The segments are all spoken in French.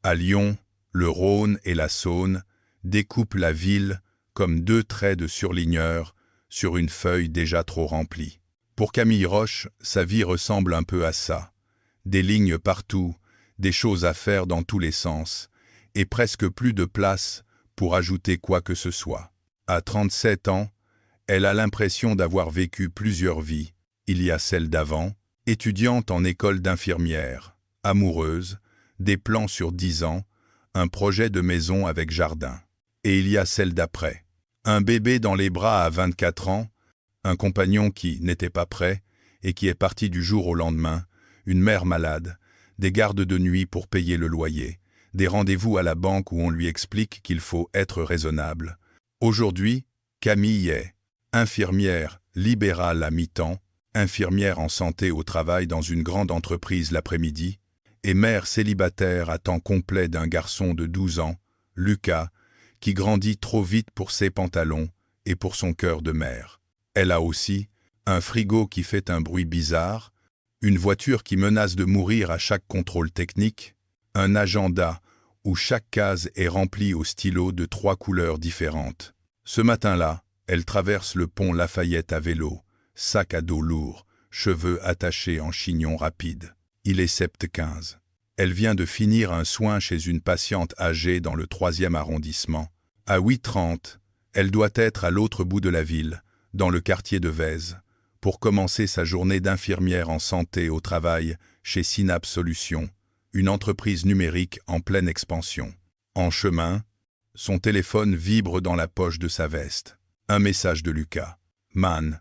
À Lyon, le Rhône et la Saône découpent la ville comme deux traits de surligneur sur une feuille déjà trop remplie. Pour Camille Roche, sa vie ressemble un peu à ça. Des lignes partout, des choses à faire dans tous les sens, et presque plus de place pour ajouter quoi que ce soit. À 37 ans, elle a l'impression d'avoir vécu plusieurs vies. Il y a celle d'avant, étudiante en école d'infirmière, amoureuse, des plans sur 10 ans, un projet de maison avec jardin. Et il y a celle d'après. Un bébé dans les bras à 24 ans, un compagnon qui n'était pas prêt et qui est parti du jour au lendemain, une mère malade, des gardes de nuit pour payer le loyer, des rendez-vous à la banque où on lui explique qu'il faut être raisonnable. Aujourd'hui, Camille est infirmière libérale à mi-temps, infirmière en santé au travail dans une grande entreprise l'après-midi, et mère célibataire à temps complet d'un garçon de 12 ans, Lucas, qui grandit trop vite pour ses pantalons et pour son cœur de mère. Elle a aussi un frigo qui fait un bruit bizarre, une voiture qui menace de mourir à chaque contrôle technique, un agenda où chaque case est remplie au stylo de 3 couleurs différentes. Ce matin-là, elle traverse le pont Lafayette à vélo, sac à dos lourd, cheveux attachés en chignon rapide. Il est 7h15. Elle vient de finir un soin chez une patiente âgée dans le 3e arrondissement. À 8h30, elle doit être à l'autre bout de la ville, dans le quartier de Vèze, pour commencer sa journée d'infirmière en santé au travail chez Synapse Solutions, une entreprise numérique en pleine expansion. En chemin, son téléphone vibre dans la poche de sa veste. Un message de Lucas. « Man,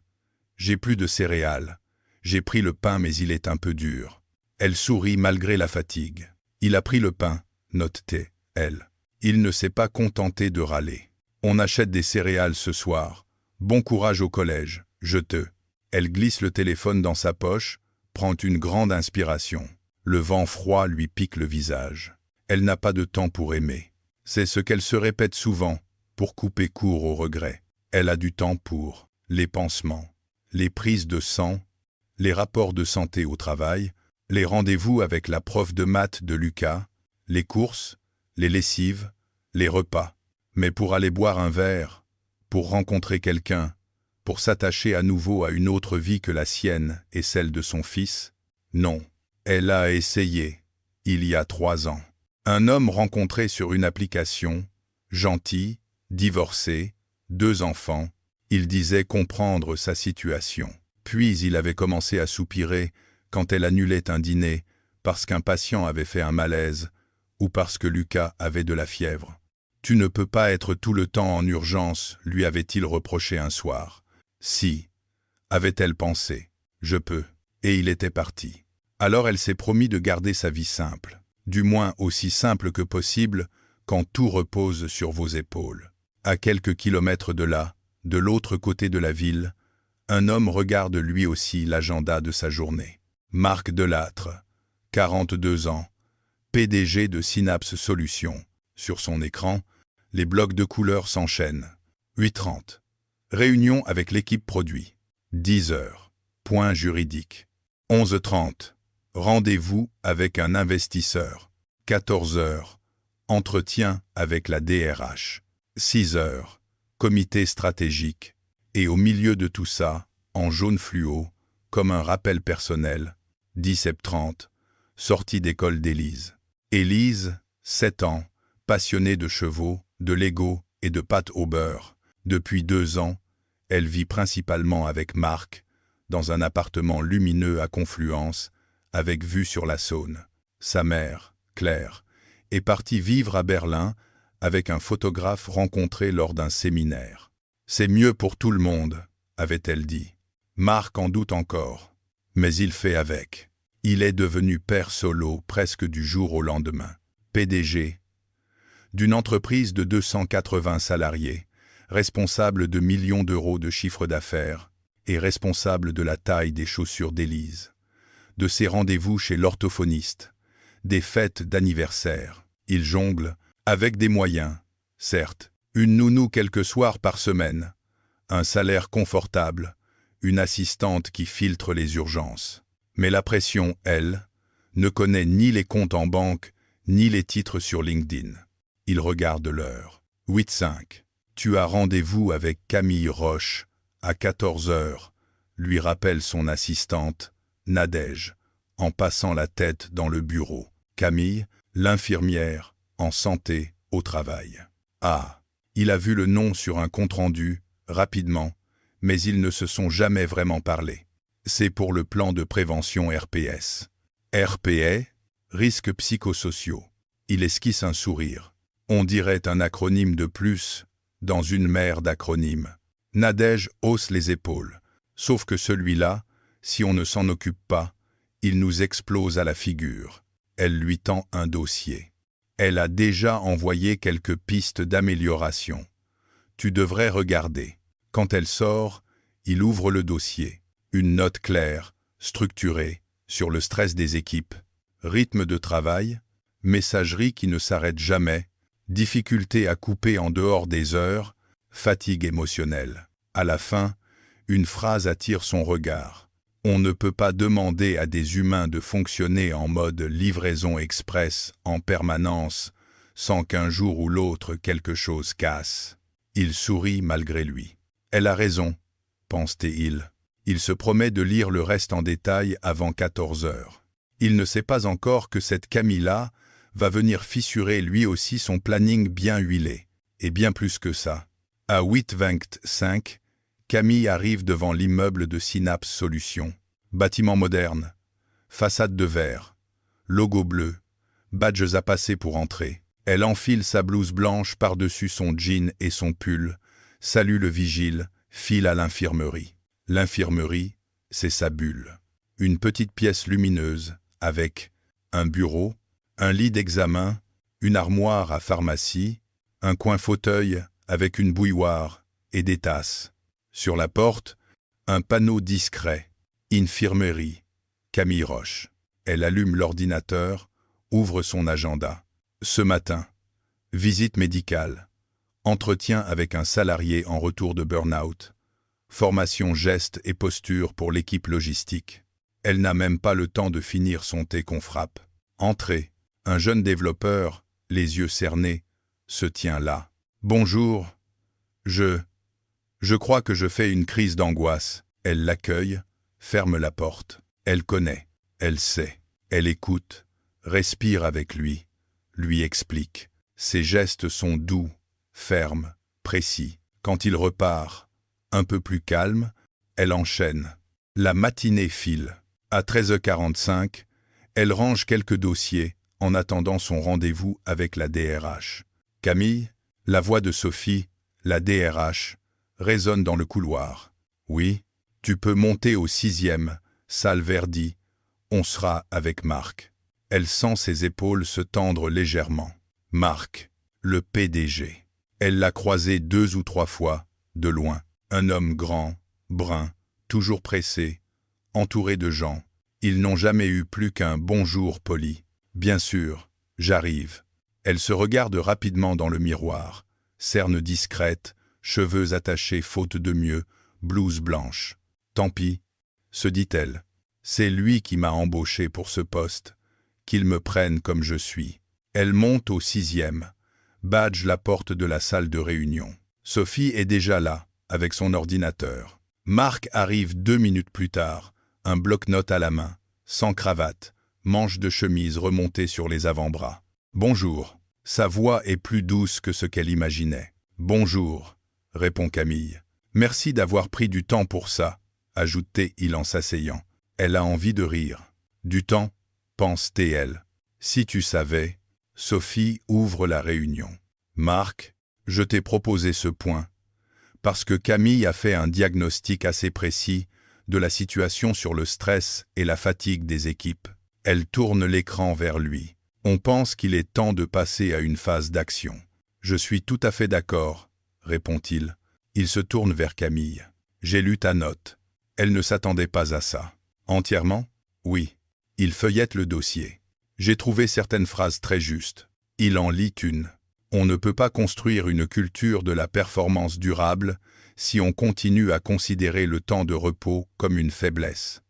j'ai plus de céréales. J'ai pris le pain mais il est un peu dur. » Elle sourit malgré la fatigue. Il a pris le pain, note-t elle. Il ne s'est pas contenté de râler. On achète des céréales ce soir. Bon courage au collège, je te. Elle glisse le téléphone dans sa poche, prend une grande inspiration. Le vent froid lui pique le visage. Elle n'a pas de temps pour aimer. C'est ce qu'elle se répète souvent, pour couper court au regret. Elle a du temps pour les pansements, les prises de sang, les rapports de santé au travail, les rendez-vous avec la prof de maths de Lucas, les courses, les lessives, les repas. Mais pour aller boire un verre, pour rencontrer quelqu'un, pour s'attacher à nouveau à une autre vie que la sienne et celle de son fils, non. Elle a essayé, il y a 3 ans. Un homme rencontré sur une application, gentil, divorcé, 2 enfants, il disait comprendre sa situation. Puis il avait commencé à soupirer quand elle annulait un dîner parce qu'un patient avait fait un malaise ou parce que Lucas avait de la fièvre. « Tu ne peux pas être tout le temps en urgence », lui avait-il reproché un soir. « Si », avait-elle pensé, « je peux ». Et il était parti. Alors elle s'est promis de garder sa vie simple, du moins aussi simple que possible quand tout repose sur vos épaules. À quelques kilomètres de là, de l'autre côté de la ville, un homme regarde lui aussi l'agenda de sa journée. Marc Delattre, 42 ans, PDG de Synapse Solutions. Sur son écran, les blocs de couleurs s'enchaînent. 8h30. Réunion avec l'équipe produit. 10h. Point juridique. 11h30. Rendez-vous avec un investisseur. 14h. Entretien avec la DRH. 6h. Comité stratégique. Et au milieu de tout ça, en jaune fluo, comme un rappel personnel, 17h30, sortie d'école d'Élise. Élise, 7 ans, passionnée de chevaux, de Lego et de pâtes au beurre. Depuis 2 ans, elle vit principalement avec Marc, dans un appartement lumineux à Confluence, avec vue sur la Saône. Sa mère, Claire, est partie vivre à Berlin avec un photographe rencontré lors d'un séminaire. « C'est mieux pour tout le monde », avait-elle dit. Marc en doute encore, mais il fait avec. Il est devenu père solo presque du jour au lendemain. PDG d'une entreprise de 280 salariés, responsable de millions d'euros de chiffre d'affaires et responsable de la taille des chaussures d'Élise, de ses rendez-vous chez l'orthophoniste, des fêtes d'anniversaire. Il jongle avec des moyens, certes, une nounou quelques soirs par semaine, un salaire confortable, une assistante qui filtre les urgences. Mais la pression, elle, ne connaît ni les comptes en banque, ni les titres sur LinkedIn. Il regarde l'heure. 8:05. Tu as rendez-vous avec Camille Roche à 14 heures, lui rappelle son assistante, Nadège, en passant la tête dans le bureau. Camille, l'infirmière, en santé, au travail. Ah, il a vu le nom sur un compte-rendu, rapidement, mais ils ne se sont jamais vraiment parlé. C'est pour le plan de prévention RPS. RPA, risques psychosociaux. Il esquisse un sourire. On dirait un acronyme de plus, dans une mer d'acronymes. Nadège hausse les épaules. Sauf que celui-là, si on ne s'en occupe pas, il nous explose à la figure. Elle lui tend un dossier. Elle a déjà envoyé quelques pistes d'amélioration. Tu devrais regarder. Quand elle sort, il ouvre le dossier. Une note claire, structurée, sur le stress des équipes. Rythme de travail, messagerie qui ne s'arrête jamais, difficulté à couper en dehors des heures, fatigue émotionnelle. À la fin, une phrase attire son regard. On ne peut pas demander à des humains de fonctionner en mode livraison express en permanence sans qu'un jour ou l'autre quelque chose casse. Il sourit malgré lui. Elle a raison, pense-t-il. Il se promet de lire le reste en détail avant 14 heures. Il ne sait pas encore que cette Camille-là va venir fissurer lui aussi son planning bien huilé. Et bien plus que ça. À 8:25, Camille arrive devant l'immeuble de Synapse Solutions. Bâtiment moderne, façade de verre, logo bleu, badges à passer pour entrer. Elle enfile sa blouse blanche par-dessus son jean et son pull, salue le vigile, file à l'infirmerie. L'infirmerie, c'est sa bulle. Une petite pièce lumineuse, avec un bureau, un lit d'examen, une armoire à pharmacie, un coin fauteuil avec une bouilloire et des tasses. Sur la porte, un panneau discret. Infirmerie, Camille Roche. Elle allume l'ordinateur, ouvre son agenda. Ce matin, visite médicale, entretien avec un salarié en retour de burn-out, formation gestes et posture pour l'équipe logistique. Elle n'a même pas le temps de finir son thé qu'on frappe. Entrée, un jeune développeur, les yeux cernés, se tient là. Bonjour, je crois que je fais une crise d'angoisse. Elle l'accueille, ferme la porte. Elle connaît, elle sait, elle écoute, respire avec lui explique. Ses gestes sont doux, fermes, précis. Quand il repart, un peu plus calme, elle enchaîne. La matinée file. À 13h45, elle range quelques dossiers en attendant son rendez-vous avec la DRH. Camille, la voix de Sophie, la DRH, résonne dans le couloir. Oui, tu peux monter au 6e, salle Verdi, on sera avec Marc. Elle sent ses épaules se tendre légèrement. Marc, le PDG. Elle l'a croisé 2 ou 3 fois, de loin. Un homme grand, brun, toujours pressé, entouré de gens. Ils n'ont jamais eu plus qu'un bonjour poli. Bien sûr, j'arrive. Elle se regarde rapidement dans le miroir. Cerne discrète, cheveux attachés faute de mieux, blouse blanche. Tant pis, se dit-elle. C'est lui qui m'a embauché pour ce poste. Qu'il me prenne comme je suis. Elle monte au 6e, badge la porte de la salle de réunion. Sophie est déjà là, avec son ordinateur. Marc arrive 2 minutes plus tard, un bloc-notes à la main, sans cravate, manche de chemise remontée sur les avant-bras. Bonjour. Sa voix est plus douce que ce qu'elle imaginait. Bonjour, répond Camille. Merci d'avoir pris du temps pour ça, ajoute-t-il en s'asseyant. Elle a envie de rire. Du temps, pense-t-elle. Si tu savais, Sophie ouvre la réunion. Marc, je t'ai proposé ce point, parce que Camille a fait un diagnostic assez précis de la situation sur le stress et la fatigue des équipes. Elle tourne l'écran vers lui. On pense qu'il est temps de passer à une phase d'action. Je suis tout à fait d'accord, répond-il. Il se tourne vers Camille. J'ai lu ta note. Elle ne s'attendait pas à ça. Entièrement? Oui. Il feuillette le dossier. J'ai trouvé certaines phrases très justes. Il en lit une. On ne peut pas construire une culture de la performance durable si on continue à considérer le temps de repos comme une faiblesse.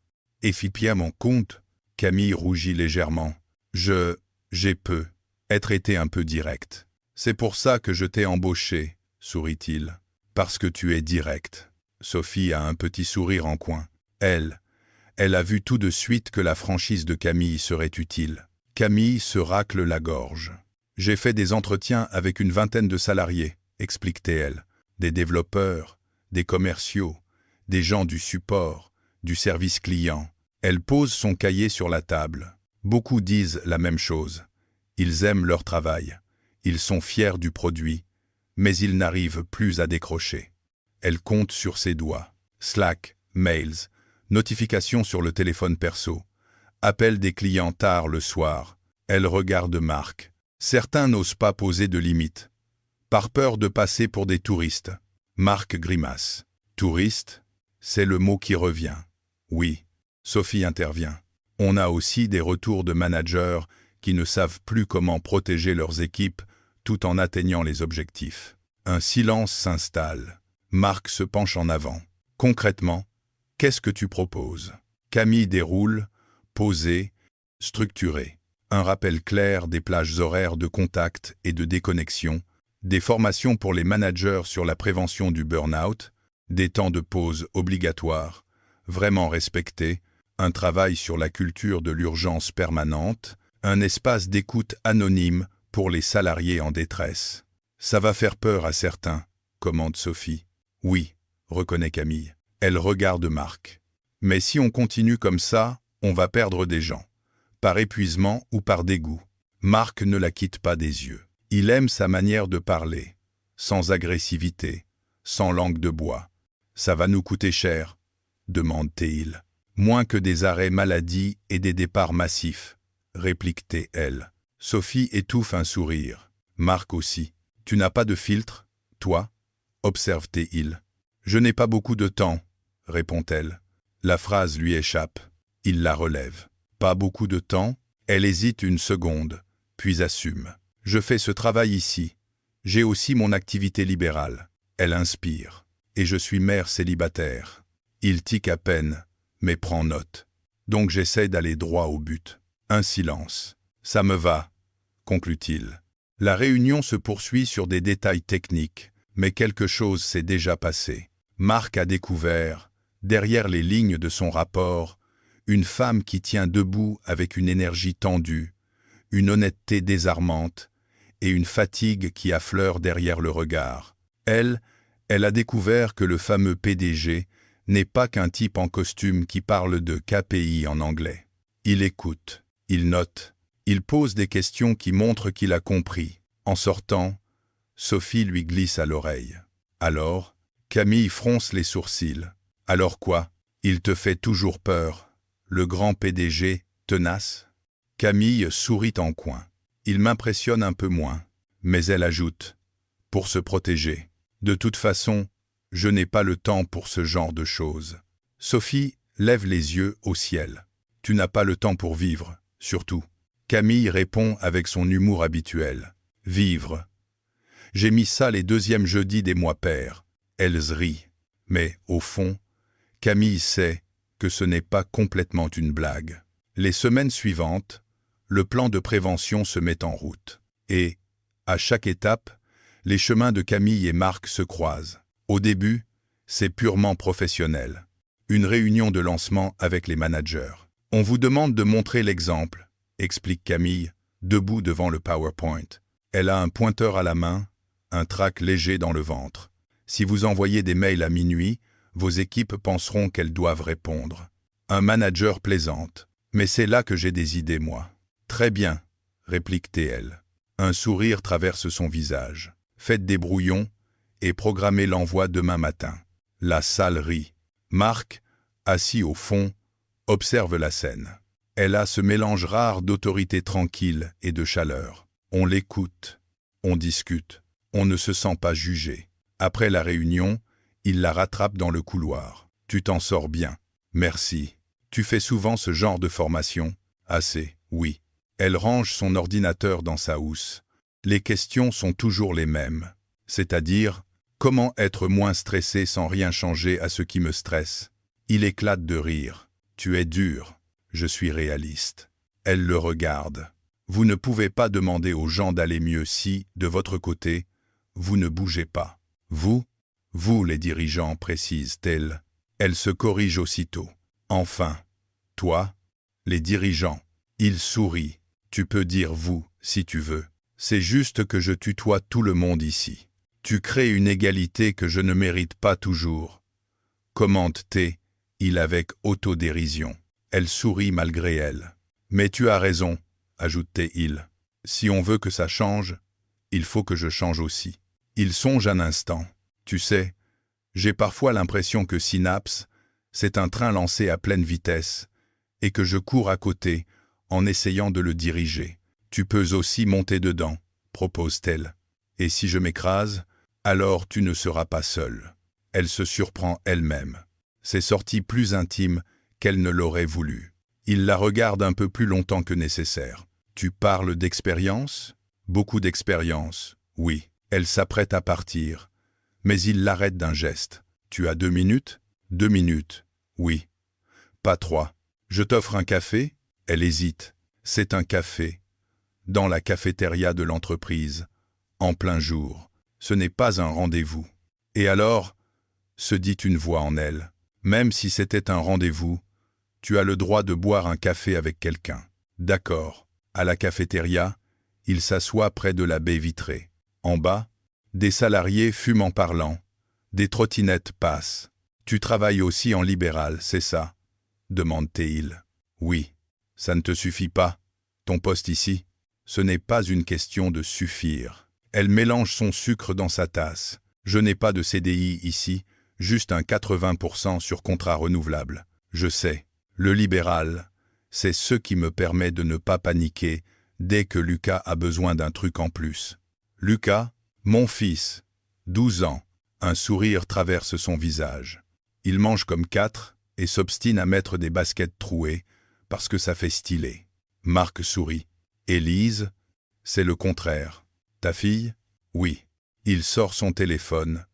Et fit bien mon compte. Camille rougit légèrement. J'ai peu. être été un peu direct. C'est pour ça que je t'ai embauché, sourit-il. Parce que tu es direct. Sophie a un petit sourire en coin. Elle a vu tout de suite que la franchise de Camille serait utile. Camille se racle la gorge. J'ai fait des entretiens avec une vingtaine de salariés, explique-t-elle. Des développeurs, des commerciaux, des gens du support, du service client. Elle pose son cahier sur la table. Beaucoup disent la même chose. Ils aiment leur travail. Ils sont fiers du produit, mais ils n'arrivent plus à décrocher. Elle compte sur ses doigts. Slack, mails, notifications sur le téléphone perso, appel des clients tard le soir. Elle regarde Marc. Certains n'osent pas poser de limites, par peur de passer pour des touristes. Marc grimace. Touriste, c'est le mot qui revient. Oui, Sophie intervient. On a aussi des retours de managers qui ne savent plus comment protéger leurs équipes tout en atteignant les objectifs. Un silence s'installe. Marc se penche en avant. Concrètement, qu'est-ce que tu proposes? Camille déroule, posée, structurée. Un rappel clair des plages horaires de contact et de déconnexion, des formations pour les managers sur la prévention du burn-out, des temps de pause obligatoires, vraiment respectés, un travail sur la culture de l'urgence permanente, un espace d'écoute anonyme pour les salariés en détresse. Ça va faire peur à certains, commande Sophie. Oui, reconnaît Camille. Elle regarde Marc. Mais si on continue comme ça, on va perdre des gens. Par épuisement ou par dégoût. Marc ne la quitte pas des yeux. Il aime sa manière de parler, sans agressivité, sans langue de bois. Ça va nous coûter cher, demande-t-il. Moins que des arrêts maladie et des départs massifs, réplique-t-elle. Sophie étouffe un sourire. Marc aussi. Tu n'as pas de filtre, toi? Observe-t-il. Je n'ai pas beaucoup de temps, répond-elle. La phrase lui échappe. Il la relève. Pas beaucoup de temps? Elle hésite une seconde, puis assume. Je fais ce travail ici. J'ai aussi mon activité libérale. Elle inspire. Et je suis mère célibataire. Il tique à peine, mais prend note. Donc j'essaie d'aller droit au but. Un silence. Ça me va, conclut-il. La réunion se poursuit sur des détails techniques, mais quelque chose s'est déjà passé. Marc a découvert, derrière les lignes de son rapport, une femme qui tient debout avec une énergie tendue, une honnêteté désarmante et une fatigue qui affleure derrière le regard. Elle a découvert que le fameux PDG n'est pas qu'un type en costume qui parle de KPI en anglais. Il écoute, il note, il pose des questions qui montrent qu'il a compris. En sortant, Sophie lui glisse à l'oreille. Alors, Camille fronce les sourcils. Alors quoi? Il te fait toujours peur. Le grand PDG, tenace? Camille sourit en coin. Il m'impressionne un peu moins. Mais elle ajoute, pour se protéger. De toute façon, je n'ai pas le temps pour ce genre de choses. Sophie lève les yeux au ciel. Tu n'as pas le temps pour vivre, surtout. Camille répond avec son humour habituel. Vivre. J'ai mis ça les deuxièmes jeudis des mois pairs. Elle rit. Mais, au fond, Camille sait que ce n'est pas complètement une blague. Les semaines suivantes, le plan de prévention se met en route. Et, à chaque étape, les chemins de Camille et Marc se croisent. Au début, c'est purement professionnel. Une réunion de lancement avec les managers. On vous demande de montrer l'exemple, explique Camille, debout devant le PowerPoint. Elle a un pointeur à la main, un trac léger dans le ventre. Si vous envoyez des mails à minuit, vos équipes penseront qu'elles doivent répondre. Un manager plaisante. Mais c'est là que j'ai des idées, moi. Très bien, réplique-t-elle. Un sourire traverse son visage. Faites des brouillons et programmez l'envoi demain matin. La salle rit. Marc, assis au fond, observe la scène. Elle a ce mélange rare d'autorité tranquille et de chaleur. On l'écoute, on discute, on ne se sent pas jugé. Après la réunion, il la rattrape dans le couloir. Tu t'en sors bien. Merci. Tu fais souvent ce genre de formation? Assez, oui. Elle range son ordinateur dans sa housse. Les questions sont toujours les mêmes. C'est-à-dire, comment être moins stressé sans rien changer à ce qui me stresse? Il éclate de rire. Tu es dur. Je suis réaliste. Elle le regarde. Vous ne pouvez pas demander aux gens d'aller mieux si, de votre côté, vous ne bougez pas. Vous, les dirigeants, précise-t-elle. Elle se corrige aussitôt. Enfin, toi, les dirigeants. Il sourit. Tu peux dire vous, si tu veux. C'est juste que je tutoie tout le monde ici. Tu crées une égalité que je ne mérite pas toujours. Commente-t-il avec autodérision. Elle sourit malgré elle. Mais tu as raison, ajoute-t-il. Si on veut que ça change, il faut que je change aussi. Il songe un instant. Tu sais, j'ai parfois l'impression que Synapse, c'est un train lancé à pleine vitesse, et que je cours à côté, en essayant de le diriger. Tu peux aussi monter dedans, propose-t-elle. Et si je m'écrase, alors tu ne seras pas seul. Elle se surprend elle-même. C'est sorti plus intime qu'elle ne l'aurait voulu. Il la regarde un peu plus longtemps que nécessaire. Tu parles d'expérience? Beaucoup d'expérience, oui. Elle s'apprête à partir, mais il l'arrête d'un geste. Tu as 2 minutes? 2 minutes, oui. Pas 3. Je t'offre un café? Elle hésite. C'est un café. Dans la cafétéria de l'entreprise, en plein jour. Ce n'est pas un rendez-vous. Et alors, se dit une voix en elle, même si c'était un rendez-vous, tu as le droit de boire un café avec quelqu'un. D'accord. À la cafétéria, il s'assoit près de la baie vitrée. En bas, des salariés fument en parlant. Des trottinettes passent. Tu travailles aussi en libéral, c'est ça? Demande-t-il. Oui. Ça ne te suffit pas, ton poste ici? Ce n'est pas une question de suffire. Elle mélange son sucre dans sa tasse. Je n'ai pas de CDI ici, juste un 80% sur contrat renouvelable. Je sais. Le libéral, c'est ce qui me permet de ne pas paniquer dès que Lucas a besoin d'un truc en plus. Lucas, mon fils, 12 ans, un sourire traverse son visage. Il mange comme 4 et s'obstine à mettre des baskets trouées parce que ça fait stylé. Marc sourit. Élise, c'est le contraire. Ta fille? Oui. Il sort son téléphone,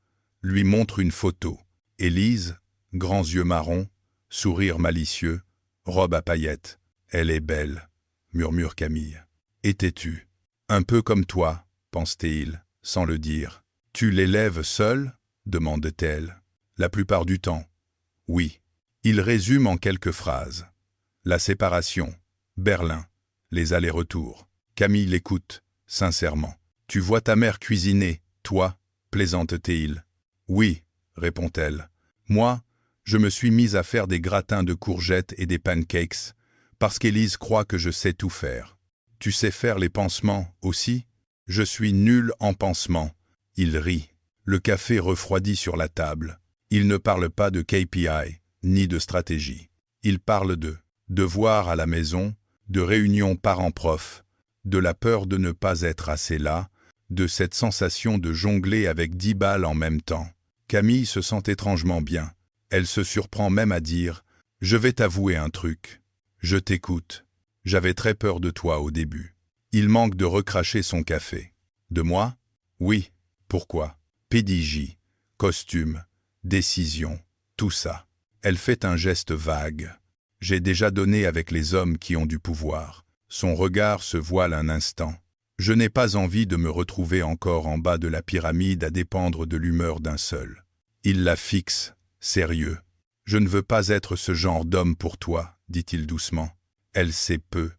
lui montre une photo. Élise, grands yeux marrons, sourire malicieux, robe à paillettes. Elle est belle, murmure Camille. Et têtue. Un peu comme toi, pense-t-il, sans le dire. Tu l'élèves seul? Demande-t-elle. La plupart du temps. Oui. Il résume en quelques phrases. La séparation, Berlin, les allers-retours. Camille l'écoute, sincèrement. Tu vois ta mère cuisiner, toi, plaisante-t-il. Oui, répond-elle. Moi, je me suis mise à faire des gratins de courgettes et des pancakes, parce qu'Élise croit que je sais tout faire. Tu sais faire les pansements aussi? Je suis nul en pansements. Il rit. Le café refroidit sur la table. Il ne parle pas de KPI, ni de stratégie. Il parle de devoirs à la maison, de réunions parents-prof, de la peur de ne pas être assez là, de cette sensation de jongler avec 10 balles en même temps. Camille se sent étrangement bien. Elle se surprend même à dire « Je vais t'avouer un truc. Je t'écoute. J'avais très peur de toi au début. » Il manque de recracher son café. De moi? Oui. Pourquoi? PDJ, costume, décision, tout ça. Elle fait un geste vague. J'ai déjà donné avec les hommes qui ont du pouvoir. Son regard se voile un instant. Je n'ai pas envie de me retrouver encore en bas de la pyramide à dépendre de l'humeur d'un seul. Il la fixe, sérieux. Je ne veux pas être ce genre d'homme pour toi, dit-il doucement. Elle sait peu.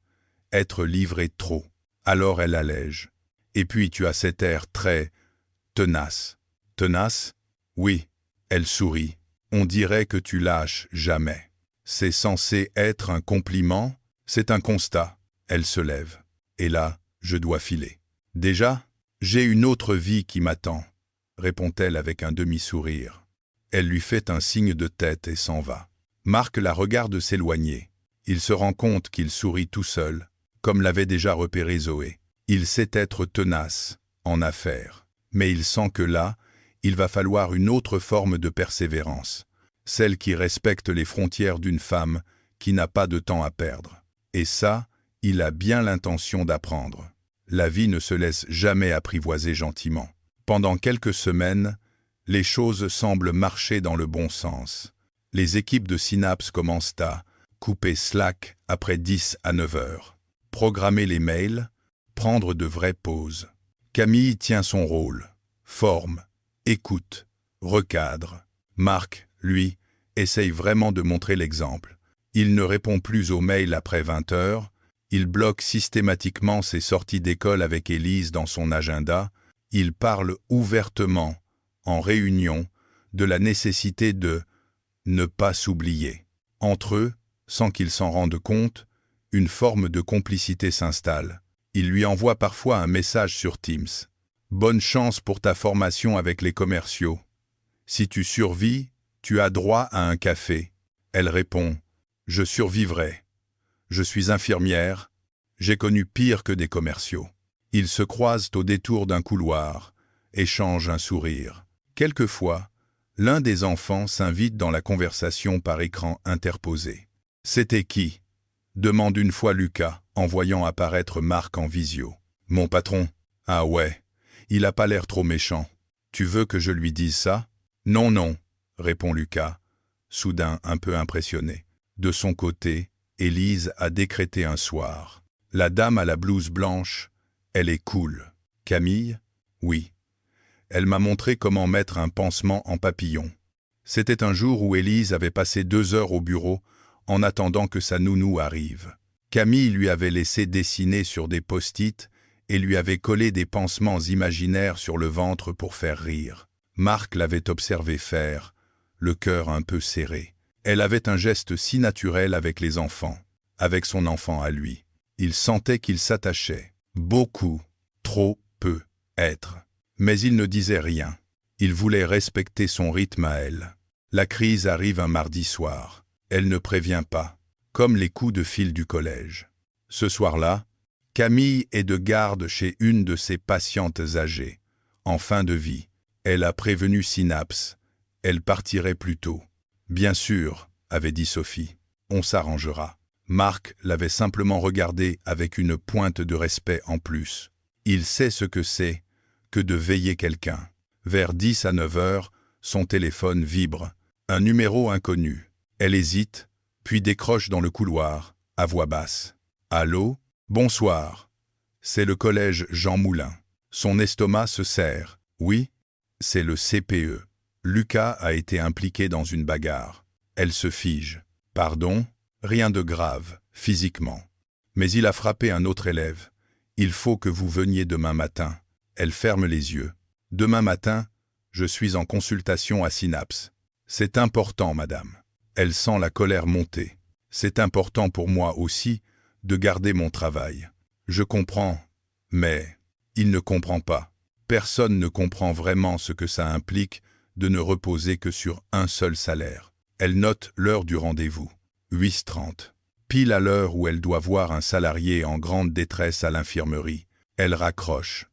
Être livrée trop. Alors elle allège. Et puis tu as cet air très tenace. Tenace? Oui. Elle sourit. On dirait que tu lâches jamais. C'est censé être un compliment? C'est un constat. Elle se lève. Et là, je dois filer. Déjà, j'ai une autre vie qui m'attend, répond-elle avec un demi-sourire. Elle lui fait un signe de tête et s'en va. Marc la regarde s'éloigner. Il se rend compte qu'il sourit tout seul, comme l'avait déjà repéré Zoé. Il sait être tenace, en affaires. Mais il sent que là, il va falloir une autre forme de persévérance, celle qui respecte les frontières d'une femme qui n'a pas de temps à perdre. Et ça, il a bien l'intention d'apprendre. La vie ne se laisse jamais apprivoiser gentiment. Pendant quelques semaines, les choses semblent marcher dans le bon sens. Les équipes de Synapse commencent à couper slack après 10 à 9 heures. programmer les mails, prendre de vraies pauses. Camille tient son rôle, forme, écoute, recadre. Marc, lui, essaye vraiment de montrer l'exemple. Il ne répond plus aux mails après 20 heures, il bloque systématiquement ses sorties d'école avec Élise dans son agenda, il parle ouvertement, en réunion, de la nécessité de ne pas s'oublier. Entre eux, sans qu'ils s'en rendent compte, une forme de complicité s'installe. Il lui envoie parfois un message sur Teams. « Bonne chance pour ta formation avec les commerciaux. Si tu survis, tu as droit à un café. » Elle répond « Je survivrai. Je suis infirmière. J'ai connu pire que des commerciaux. » Ils se croisent au détour d'un couloir, échangent un sourire. Quelquefois, l'un des enfants s'invite dans la conversation par écran interposé. « C'était qui ?» demande une fois Lucas, en voyant apparaître Marc en visio. « Mon patron. »« Ah ouais, il a pas l'air trop méchant. Tu veux que je lui dise ça ?»« Non, non, » répond Lucas, soudain un peu impressionné. De son côté, Élise a décrété un soir. La dame à la blouse blanche, elle est cool. Camille? Oui. Elle m'a montré comment mettre un pansement en papillon. C'était un jour où Élise avait passé 2 heures au bureau en attendant que sa nounou arrive. Camille lui avait laissé dessiner sur des post-it et lui avait collé des pansements imaginaires sur le ventre pour faire rire. Marc l'avait observé faire, le cœur un peu serré. Elle avait un geste si naturel avec les enfants, avec son enfant à lui. Il sentait qu'il s'attachait. Beaucoup, trop, peu, être. Mais il ne disait rien. Il voulait respecter son rythme à elle. La crise arrive un mardi soir. Elle ne prévient pas, comme les coups de fil du collège. Ce soir-là, Camille est de garde chez une de ses patientes âgées. En fin de vie, elle a prévenu Synapse. Elle partirait plus tôt. Bien sûr, avait dit Sophie, on s'arrangera. Marc l'avait simplement regardé avec une pointe de respect en plus. Il sait ce que c'est que de veiller quelqu'un. Vers 10 à 9 heures, son téléphone vibre. Un numéro inconnu. Elle hésite, puis décroche dans le couloir, à voix basse. « Allô? Bonsoir. C'est le collège Jean Moulin. » Son estomac se serre. « Oui, c'est le CPE. Lucas a été impliqué dans une bagarre. » Elle se fige. « Pardon? Rien de grave, physiquement. Mais il a frappé un autre élève. Il faut que vous veniez demain matin. » Elle ferme les yeux. « Demain matin, je suis en consultation à Synapse. C'est important, madame. » Elle sent la colère monter. « C'est important pour moi aussi de garder mon travail. Je comprends, mais il ne comprend pas. Personne ne comprend vraiment ce que ça implique de ne reposer que sur un seul salaire. » Elle note l'heure du rendez-vous. 8h30. Pile à l'heure où elle doit voir un salarié en grande détresse à l'infirmerie. Elle raccroche,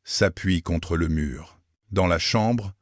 s'appuie contre le mur. Dans la chambre,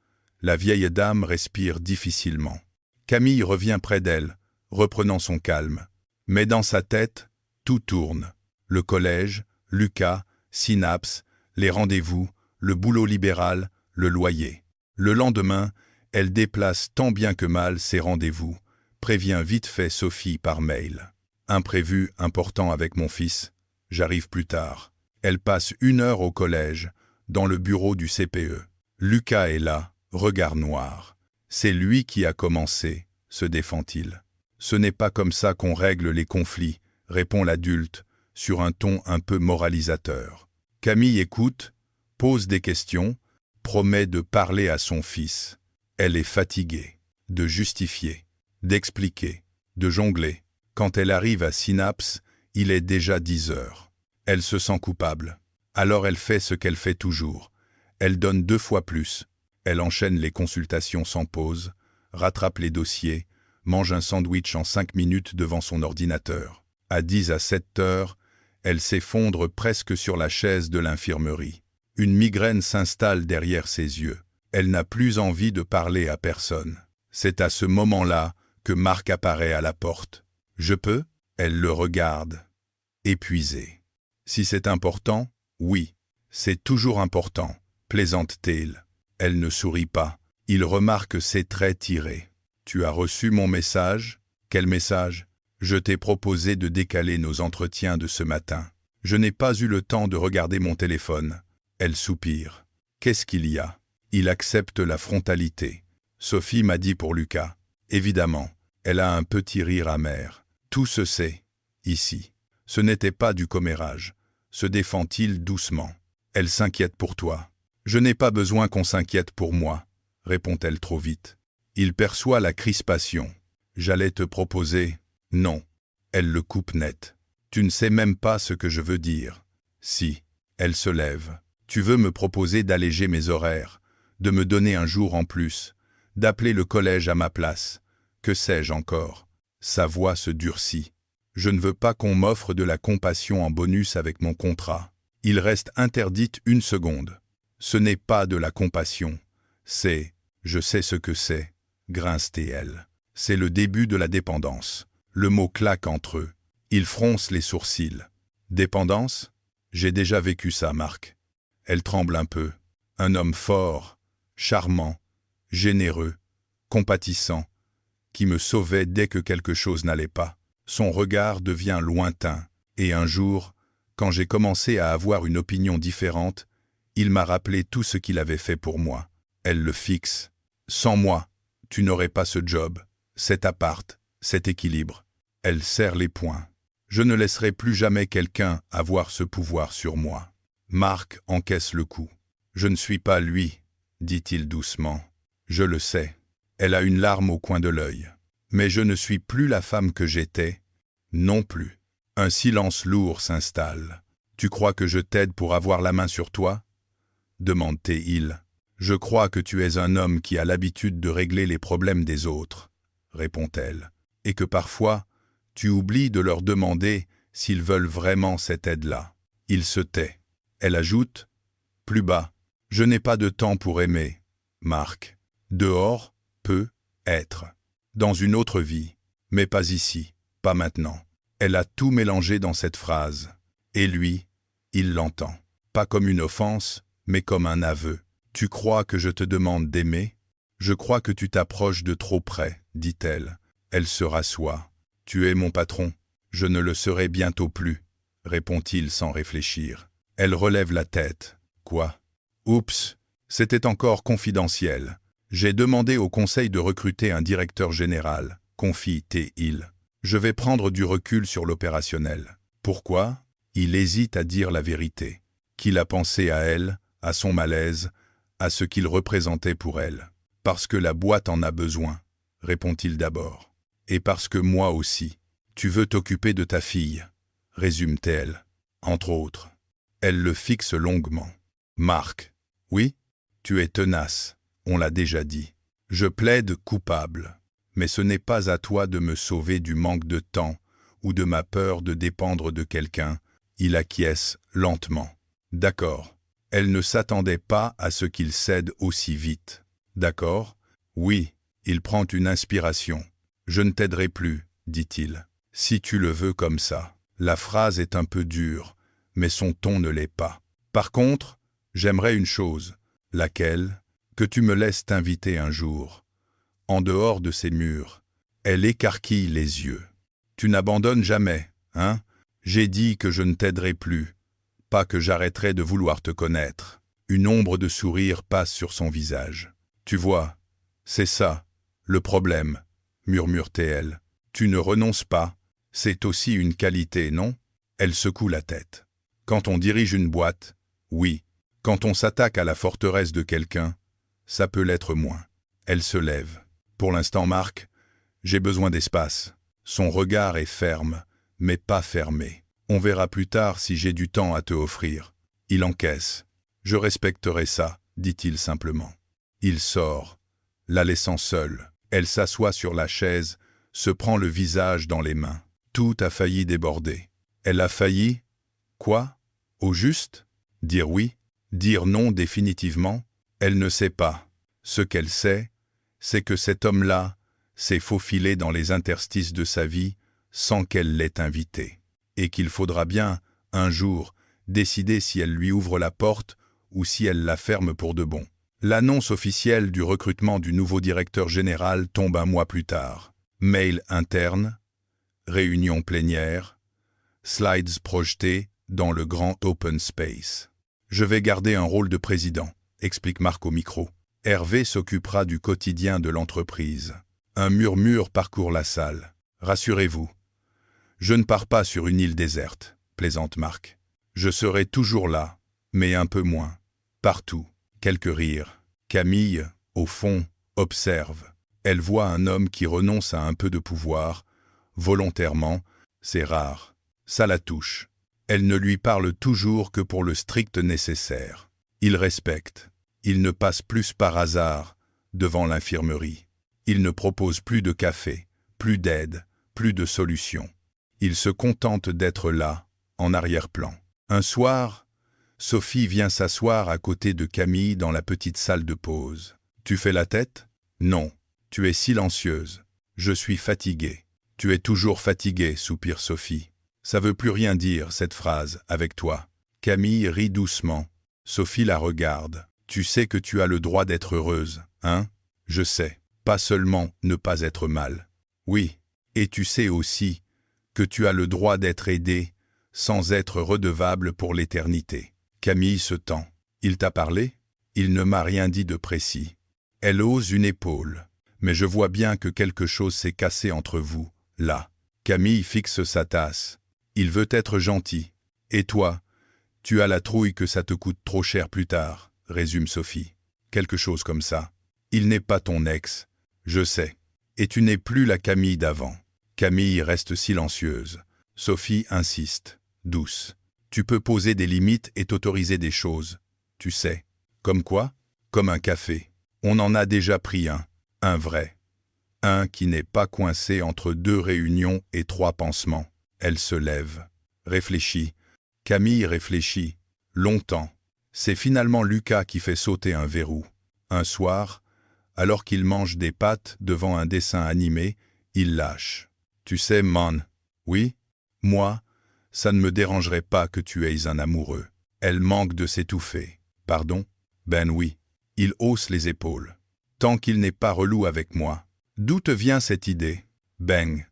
la vieille dame respire difficilement. Camille revient près d'elle, reprenant son calme. Mais dans sa tête, tout tourne. Le collège, Lucas, Synapse, les rendez-vous, le boulot libéral, le loyer. Le lendemain, elle déplace tant bien que mal ses rendez-vous, prévient vite fait Sophie par mail. Imprévu important avec mon fils, j'arrive plus tard. Elle passe 1 heure au collège, dans le bureau du CPE. Lucas est là, regard noir. C'est lui qui a commencé, se défend-il. Ce n'est pas comme ça qu'on règle les conflits, répond l'adulte, sur un ton un peu moralisateur. Camille écoute, pose des questions, promet de parler à son fils. Elle est fatiguée, de justifier, d'expliquer, de jongler. Quand elle arrive à Synapse, il est déjà 10 heures. Elle se sent coupable. Alors elle fait ce qu'elle fait toujours. Elle donne 2 fois plus. Elle enchaîne les consultations sans pause, rattrape les dossiers, mange un sandwich en 5 minutes devant son ordinateur. À 10 à 7 heures, elle s'effondre presque sur la chaise de l'infirmerie. Une migraine s'installe derrière ses yeux. Elle n'a plus envie de parler à personne. C'est à ce moment-là que Marc apparaît à la porte. « Je peux ?» Elle le regarde, épuisée. « Si c'est important, oui, c'est toujours important, » plaisante-t-il. Elle ne sourit pas. Il remarque ses traits tirés. « Tu as reçu mon message ? » « Quel message ? » « Je t'ai proposé de décaler nos entretiens de ce matin. Je n'ai pas eu le temps de regarder mon téléphone. Elle soupire. Qu'est-ce qu'il y a? Il accepte la frontalité. Sophie m'a dit pour Lucas. Évidemment, elle a un petit rire amer. Tout se sait, ici. Ce n'était pas du commérage, se défend-il doucement. Elle s'inquiète pour toi. Je n'ai pas besoin qu'on s'inquiète pour moi, répond-elle trop vite. Il perçoit la crispation. J'allais te proposer. Non. Elle le coupe net. Tu ne sais même pas ce que je veux dire. Si. Elle se lève. Tu veux me proposer d'alléger mes horaires, de me donner un jour en plus, d'appeler le collège à ma place. Que sais-je encore? Sa voix se durcit. Je ne veux pas qu'on m'offre de la compassion en bonus avec mon contrat. Il reste interdite une seconde. Ce n'est pas de la compassion. C'est, je sais ce que c'est, grince-t-elle. C'est le début de la dépendance. Le mot claque entre eux. Il fronce les sourcils. Dépendance? J'ai déjà vécu ça, Marc. Elle tremble un peu. Un homme fort, charmant, généreux, compatissant, qui me sauvait dès que quelque chose n'allait pas. Son regard devient lointain, et un jour, quand j'ai commencé à avoir une opinion différente, il m'a rappelé tout ce qu'il avait fait pour moi. Elle le fixe. Sans moi, tu n'aurais pas ce job, cet appart, cet équilibre. Elle serre les poings. Je ne laisserai plus jamais quelqu'un avoir ce pouvoir sur moi. Marc encaisse le coup. Je ne suis pas lui, dit-il doucement. Je le sais. Elle a une larme au coin de l'œil. Mais je ne suis plus la femme que j'étais, non plus. Un silence lourd s'installe. Tu crois que je t'aide pour avoir la main sur toi? Demande-t-il. Je crois que tu es un homme qui a l'habitude de régler les problèmes des autres, répond-elle, et que parfois, tu oublies de leur demander s'ils veulent vraiment cette aide-là. Il se tait. Elle ajoute, plus bas, je n'ai pas de temps pour aimer, Marc. Dehors, peut être. Dans une autre vie, mais pas ici, pas maintenant. Elle a tout mélangé dans cette phrase. Et lui, il l'entend. Pas comme une offense, mais comme un aveu. Tu crois que je te demande d'aimer? Je crois que tu t'approches de trop près, dit-elle. Elle se rassoit. Tu es mon patron. Je ne le serai bientôt plus, répond-il sans réfléchir. Elle relève la tête. Quoi? Oups, c'était encore confidentiel. J'ai demandé au conseil de recruter un directeur général, confie-t-il. Je vais prendre du recul sur l'opérationnel. Pourquoi? Il hésite à dire la vérité. Qu'il a pensé à elle, à son malaise, à ce qu'il représentait pour elle. Parce que la boîte en a besoin, répond-il d'abord. Et parce que moi aussi. Tu veux t'occuper de ta fille, résume-t-elle. Entre autres. Elle le fixe longuement. Marc. Oui? Tu es tenace, on l'a déjà dit. Je plaide coupable. Mais ce n'est pas à toi de me sauver du manque de temps ou de ma peur de dépendre de quelqu'un. Il acquiesce lentement. D'accord. Elle ne s'attendait pas à ce qu'il cède aussi vite. D'accord? Oui. Il prend une inspiration. Je ne t'aiderai plus, dit-il. Si tu le veux comme ça. La phrase est un peu dure, mais son ton ne l'est pas. Par contre, j'aimerais une chose. Laquelle? Que tu me laisses t'inviter un jour. En dehors de ces murs. Elle écarquille les yeux. Tu n'abandonnes jamais, hein? J'ai dit que je ne t'aiderai plus. Pas que j'arrêterai de vouloir te connaître. Une ombre de sourire passe sur son visage. Tu vois, c'est ça, le problème, murmure-t-elle. Tu ne renonces pas. C'est aussi une qualité, non? Elle secoue la tête. Quand on dirige une boîte, oui. Quand on s'attaque à la forteresse de quelqu'un, ça peut l'être moins. Elle se lève. Pour l'instant, Marc, j'ai besoin d'espace. Son regard est ferme, mais pas fermé. On verra plus tard si j'ai du temps à te offrir. Il encaisse. Je respecterai ça, dit-il simplement. Il sort, la laissant seule. Elle s'assoit sur la chaise, se prend le visage dans les mains. Tout a failli déborder. Elle a failli? Quoi? Au juste? Dire oui? Dire non définitivement? Elle ne sait pas. Ce qu'elle sait, c'est que cet homme-là s'est faufilé dans les interstices de sa vie sans qu'elle l'ait invité. Et qu'il faudra bien, un jour, décider si elle lui ouvre la porte ou si elle la ferme pour de bon. L'annonce officielle du recrutement du nouveau directeur général tombe un mois plus tard. Mail interne, réunion plénière, slides projetés dans le grand open space. Je vais garder un rôle de président, explique Marc au micro. Hervé s'occupera du quotidien de l'entreprise. Un murmure parcourt la salle. Rassurez-vous, je ne pars pas sur une île déserte, plaisante Marc. Je serai toujours là, mais un peu moins. Partout. Quelques rires. Camille, au fond, observe. Elle voit un homme qui renonce à un peu de pouvoir, volontairement, c'est rare. Ça la touche. Elle ne lui parle toujours que pour le strict nécessaire. Il respecte. Il ne passe plus par hasard devant l'infirmerie. Il ne propose plus de café, plus d'aide, plus de solutions. Il se contente d'être là, en arrière-plan. Un soir, Sophie vient s'asseoir à côté de Camille dans la petite salle de pause. « Tu fais la tête ? Non. Tu es silencieuse. Je suis fatiguée. »« Tu es toujours fatiguée, soupire Sophie. Ça veut plus rien dire, cette phrase, avec toi. » Camille rit doucement. Sophie la regarde. « Tu sais que tu as le droit d'être heureuse, hein ? » ?»« Je sais. Pas seulement ne pas être mal. »« Oui. Et tu sais aussi que tu as le droit d'être aidée sans être redevable pour l'éternité. » Camille se tend. « Il t'a parlé ? » ?»« Il ne m'a rien dit de précis. » Elle hausse une épaule. « Mais je vois bien que quelque chose s'est cassé entre vous, là. » Camille fixe sa tasse. « Il veut être gentil. Et toi, tu as la trouille que ça te coûte trop cher plus tard, » résume Sophie. « Quelque chose comme ça. Il n'est pas ton ex. Je sais. Et tu n'es plus la Camille d'avant. » Camille reste silencieuse. Sophie insiste, douce. « Tu peux poser des limites et t'autoriser des choses. Tu sais. Comme quoi ? Comme un café. On en a déjà pris un vrai. Un qui n'est pas coincé entre 2 réunions et 3 pansements. » Elle se lève. Réfléchit. Camille réfléchit. Longtemps. C'est finalement Lucas qui fait sauter un verrou. Un soir, alors qu'il mange des pâtes devant un dessin animé, il lâche. « Tu sais, man, oui, moi, ça ne me dérangerait pas que tu aies un amoureux. » Elle manque de s'étouffer. « Pardon ? Ben oui. » Il hausse les épaules. « Tant qu'il n'est pas relou avec moi. » « D'où te vient cette idée ? » « Bang.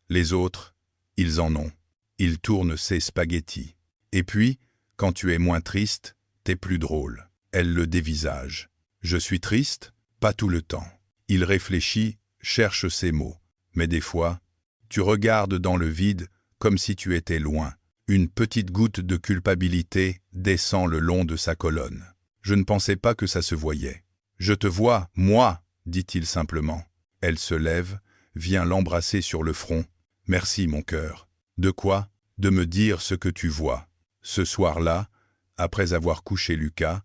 Les autres, ils en ont. » Il tourne ses spaghettis. « Et puis, quand tu es moins triste, t'es plus drôle. » Elle le dévisage. « Je suis triste ? Pas tout le temps. » Il réfléchit, cherche ses mots. « Mais des fois, tu regardes dans le vide comme si tu étais loin. » Une petite goutte de culpabilité descend le long de sa colonne. « Je ne pensais pas que ça se voyait. »« Je te vois, moi !» dit-il simplement. Elle se lève, vient l'embrasser sur le front. « Merci, mon cœur. »« De quoi ? » ?»« De me dire ce que tu vois. » Ce soir-là, après avoir couché Lucas,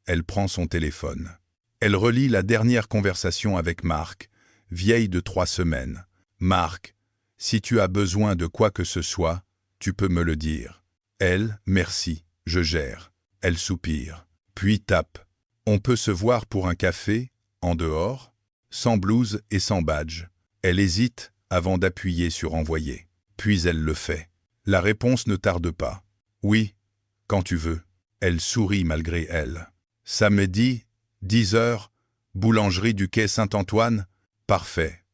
elle prend son téléphone. Elle relit la dernière conversation avec Marc, vieille de 3 semaines. « Marc, si tu as besoin de quoi que ce soit, tu peux me le dire. » Elle, « Merci, je gère. » Elle soupire, puis tape. « On peut se voir pour un café, en dehors ?» Sans blouse et sans badge. Elle hésite avant d'appuyer sur « Envoyer ». Puis elle le fait. La réponse ne tarde pas. « Oui, quand tu veux. » Elle sourit malgré elle. « Samedi, 10 heures, boulangerie du quai Saint-Antoine ? Parfait.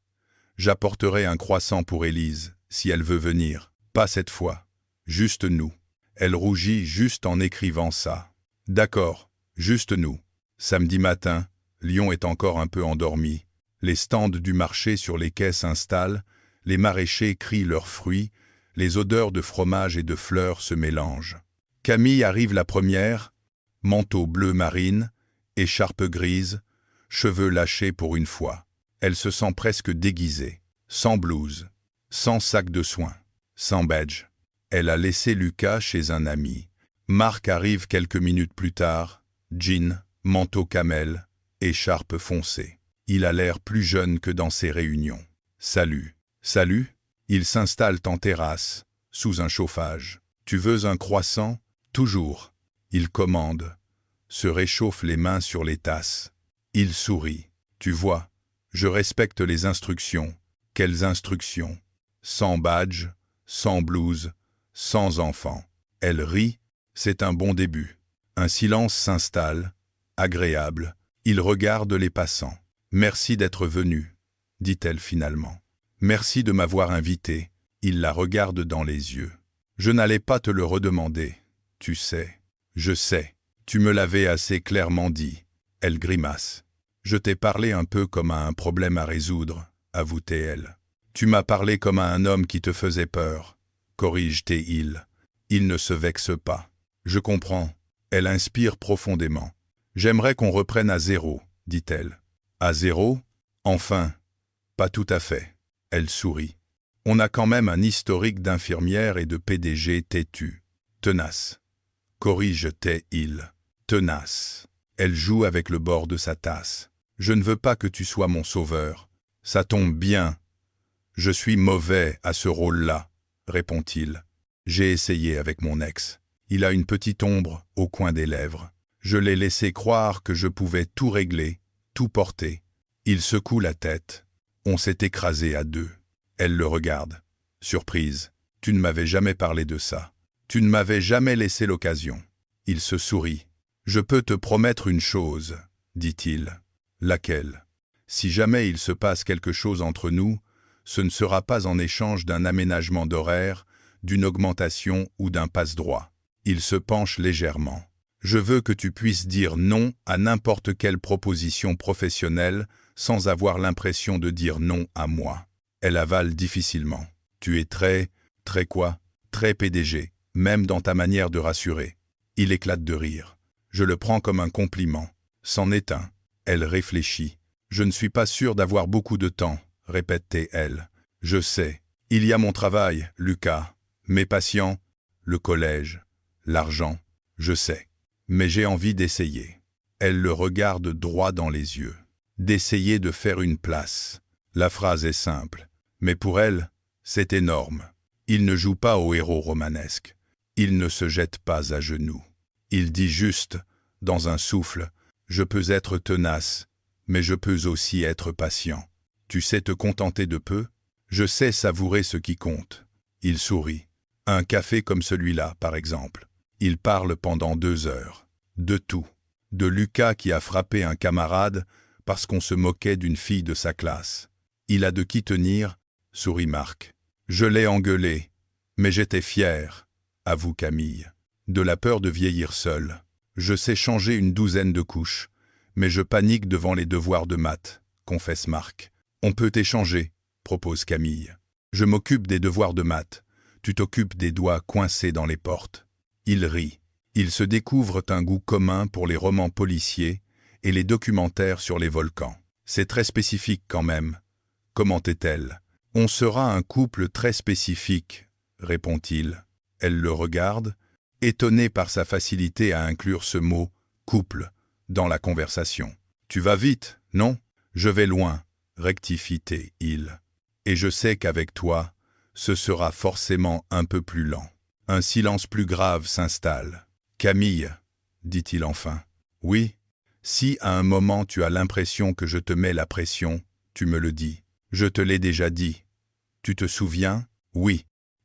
J'apporterai un croissant pour Élise, si elle veut venir. Pas cette fois. Juste nous. » Elle rougit juste en écrivant ça. « D'accord, juste nous. » Samedi matin, Lyon est encore un peu endormi. Les stands du marché sur les quais s'installent, les maraîchers crient leurs fruits, les odeurs de fromage et de fleurs se mélangent. Camille arrive la première, manteau bleu marine, écharpe grise, cheveux lâchés pour une fois. Elle se sent presque déguisée, sans blouse, sans sac de soins, sans badge. Elle a laissé Lucas chez un ami. Marc arrive quelques minutes plus tard, jean, manteau camel, écharpe foncée. Il a l'air plus jeune que dans ses réunions. « Salut. »« Salut ?» Ils s'installent en terrasse, sous un chauffage. « Tu veux un croissant ? » ?»« Toujours. » Il commande, se réchauffe les mains sur les tasses. Il sourit. « Tu vois, je respecte les instructions. » « Quelles instructions ? » « Sans badge, sans blouse, sans enfant. » Elle rit. C'est un bon début. Un silence s'installe, agréable. Il regarde les passants. « Merci d'être venu, » dit-elle finalement. « Merci de m'avoir invité. » Il la regarde dans les yeux. « Je n'allais pas te le redemander. Tu sais. Je sais. Tu me l'avais assez clairement dit. Elle grimace. Je t'ai parlé un peu comme à un problème à résoudre, avoue-t-elle. Tu m'as parlé comme à un homme qui te faisait peur, corrige-t-il. Il ne se vexe pas. Je comprends. Elle inspire profondément. J'aimerais qu'on reprenne à zéro, dit-elle. À zéro? Enfin. Pas tout à fait. Elle sourit. On a quand même un historique d'infirmière et de PDG têtu. Tenace. Corrige-t-il. Tenace. Elle joue avec le bord de sa tasse. Je ne veux pas que tu sois mon sauveur. Ça tombe bien. Je suis mauvais à ce rôle-là, répond-il. J'ai essayé avec mon ex. Il a une petite ombre au coin des lèvres. Je l'ai laissé croire que je pouvais tout régler, tout porter. Il secoue la tête. On s'est écrasé à deux. Elle le regarde. Surprise. Tu ne m'avais jamais parlé de ça. Tu ne m'avais jamais laissé l'occasion. Il se sourit. Je peux te promettre une chose, dit-il. Laquelle? Si jamais il se passe quelque chose entre nous, ce ne sera pas en échange d'un aménagement d'horaire, d'une augmentation ou d'un passe-droit. Il se penche légèrement. Je veux que tu puisses dire non à n'importe quelle proposition professionnelle sans avoir l'impression de dire non à moi. Elle avale difficilement. Tu es très quoi? Très PDG, même dans ta manière de rassurer. Il éclate de rire. Je le prends comme un compliment. C'en est un. Elle réfléchit. Je ne suis pas sûre d'avoir beaucoup de temps, répétait-elle. Je sais. Il y a mon travail, Lucas. Mes patients, le collège, l'argent. Je sais. Mais j'ai envie d'essayer. Elle le regarde droit dans les yeux. D'essayer de faire une place. La phrase est simple. Mais pour elle, c'est énorme. Il ne joue pas au héros romanesque. Il ne se jette pas à genoux. Il dit juste, dans un souffle, « Je peux être tenace, mais je peux aussi être patient. Tu sais te contenter de peu? Je sais savourer ce qui compte. » Il sourit. Un café comme celui-là, par exemple. Il parle pendant 2 heures. De tout. De Lucas qui a frappé un camarade parce qu'on se moquait d'une fille de sa classe. Il a de qui tenir, sourit Marc. Je l'ai engueulé, mais j'étais fier, avoue Camille. De la peur de vieillir seul. Je sais changer une 12aine de couches, mais je panique devant les devoirs de maths, confesse Marc. On peut échanger, propose Camille. Je m'occupe des devoirs de maths, tu t'occupes des doigts coincés dans les portes. Il rit. Ils se découvrent un goût commun pour les romans policiers et les documentaires sur les volcans. C'est très spécifique quand même. Commentait-elle. On sera un couple très spécifique, répond-il. Elle le regarde, étonnée par sa facilité à inclure ce mot « couple » dans la conversation. Tu vas vite, non? Je vais loin, rectifie-t-il. Et je sais qu'avec toi, ce sera forcément un peu plus lent. Un silence plus grave s'installe. Camille, dit-il enfin. Oui, si à un moment tu as l'impression que je te mets la pression, tu me le dis. Je te l'ai déjà dit. Tu te souviens? Oui.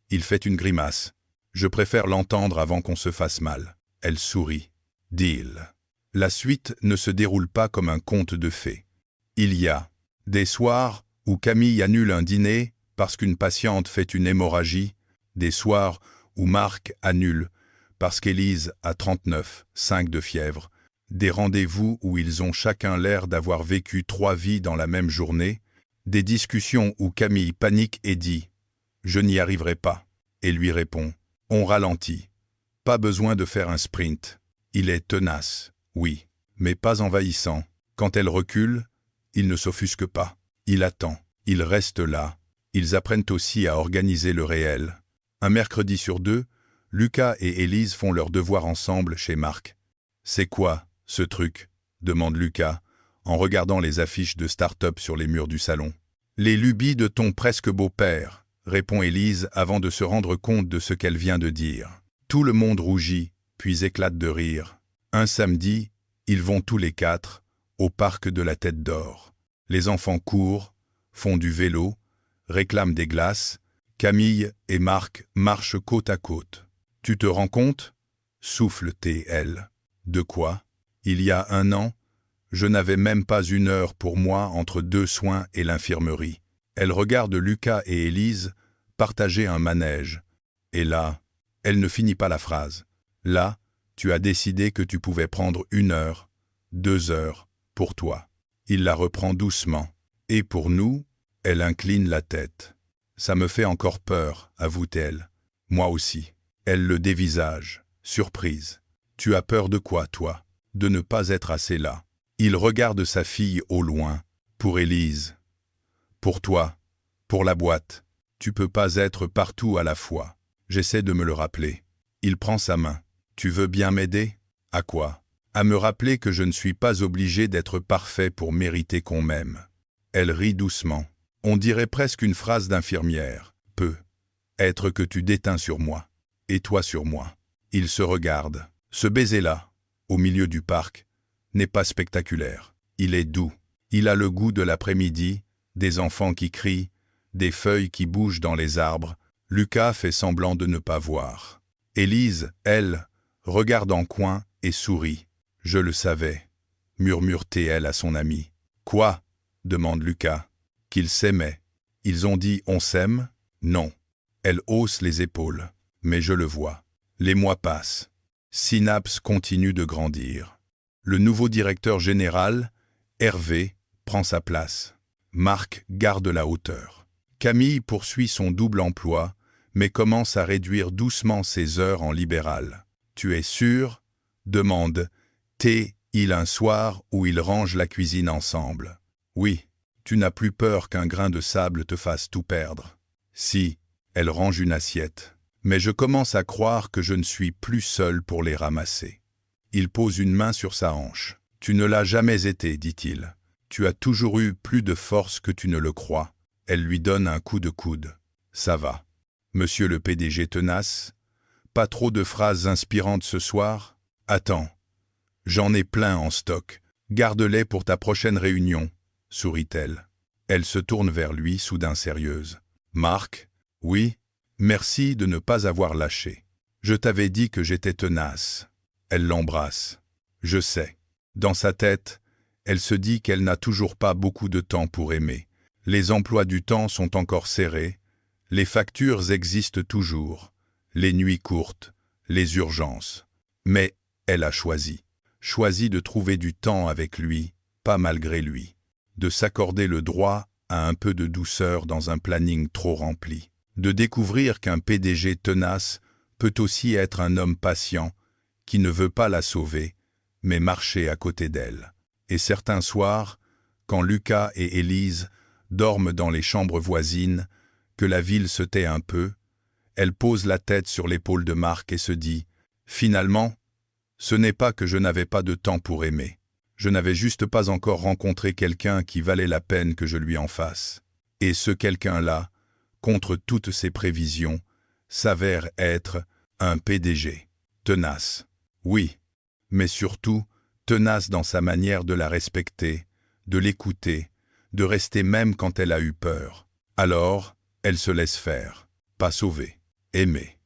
Il fait une grimace. Je préfère l'entendre avant qu'on se fasse mal. Elle sourit. Deal. La suite ne se déroule pas comme un conte de fées. Il y a des soirs où Camille annule un dîner parce qu'une patiente fait une hémorragie, des soirs où Marc annule parce qu'Élise a 39,5 de fièvre, des rendez-vous où ils ont chacun l'air d'avoir vécu 3 vies dans la même journée, des discussions où Camille panique et dit « Je n'y arriverai pas » et lui répond « On ralentit. Pas besoin de faire un sprint. Il est tenace, oui, mais pas envahissant. Quand elle recule, il ne s'offusque pas. Il attend. Il reste là. Ils apprennent aussi à organiser le réel. Un mercredi sur 2, Lucas et Élise font leurs devoirs ensemble chez Marc. « C'est quoi, ce truc ?» demande Lucas, en regardant les affiches de start-up sur les murs du salon. « Les lubies de ton presque beau-père », répond Élise avant de se rendre compte de ce qu'elle vient de dire. Tout le monde rougit, puis éclate de rire. Un samedi, ils vont tous les 4 au parc de la Tête d'Or. Les enfants courent, font du vélo, réclament des glaces. Camille et Marc marchent côte à côte. « Tu te rends compte ?» souffle-t-elle. « De quoi ? Il y a 1 an, je n'avais même pas 1 heure pour moi entre 2 soins et l'infirmerie. » Elle regarde Lucas et Élise partager un manège. Et là, Elle ne finit pas la phrase. Là, tu as décidé que tu pouvais prendre 1 heure, 2 heures, pour toi. Il la reprend doucement. Et pour nous, elle incline la tête. Ça me fait encore peur, avoue-t-elle. Moi aussi. Elle le dévisage, surprise. Tu as peur de quoi, toi? De ne pas être assez là. Il regarde sa fille au loin. Pour Élise. Pour toi. Pour la boîte. Tu peux pas être partout à la fois. J'essaie de me le rappeler. Il prend sa main. Tu veux bien m'aider? À quoi? À me rappeler que je ne suis pas obligé d'être parfait pour mériter qu'on m'aime. Elle rit doucement. On dirait presque une phrase d'infirmière. Peut être que tu déteins sur moi. Et toi sur moi. Ils se regardent. Ce baiser-là, au milieu du parc, n'est pas spectaculaire. Il est doux. Il a le goût de l'après-midi, des enfants qui crient, des feuilles qui bougent dans les arbres. Lucas fait semblant de ne pas voir. Élise, elle, regarde en coin et sourit. « Je le savais », murmure-t-elle à son ami. « Quoi ?» demande Lucas. « Qu'ils s'aimaient. Ils ont dit « on s'aime » ? Non. Elle hausse les épaules. Mais je le vois. Les mois passent. Synapse continue de grandir. Le nouveau directeur général, Hervé, prend sa place. Marc garde la hauteur. Camille poursuit son double emploi, mais commence à réduire doucement ses heures en libéral. « Tu es sûr ?» demande T-il un soir où ils rangent la cuisine ensemble. « Oui, tu n'as plus peur qu'un grain de sable te fasse tout perdre. » Si, elle range une assiette. Mais je commence à croire que je ne suis plus seul pour les ramasser. Il pose une main sur sa hanche. « Tu ne l'as jamais été, dit-il. Tu as toujours eu plus de force que tu ne le crois. » Elle lui donne un coup de coude. « Ça va. Monsieur le PDG tenace. Pas trop de phrases inspirantes ce soir? Attends. J'en ai plein en stock. Garde-les pour ta prochaine réunion, » sourit-elle. Elle se tourne vers lui, soudain sérieuse. « Marc? Oui? Merci de ne pas avoir lâché. Je t'avais dit que j'étais tenace. » Elle l'embrasse. « Je sais. » Dans sa tête, elle se dit qu'elle n'a toujours pas beaucoup de temps pour aimer. Les emplois du temps sont encore serrés, les factures existent toujours, les nuits courtes, les urgences. Mais elle a choisi de trouver du temps avec lui, pas malgré lui, de s'accorder le droit à un peu de douceur dans un planning trop rempli, de découvrir qu'un PDG tenace peut aussi être un homme patient qui ne veut pas la sauver, mais marcher à côté d'elle. Et certains soirs, quand Lucas et Élise dorment dans les chambres voisines, que la ville se tait un peu, elle pose la tête sur l'épaule de Marc et se dit « Finalement, ce n'est pas que je n'avais pas de temps pour aimer. Je n'avais juste pas encore rencontré quelqu'un qui valait la peine que je lui en fasse. Et ce quelqu'un-là, contre toutes ses prévisions, s'avère être un PDG. Tenace. Oui, mais surtout tenace dans sa manière de la respecter, de l'écouter, de rester même quand elle a eu peur. Alors, elle se laisse faire, pas sauver, aimer.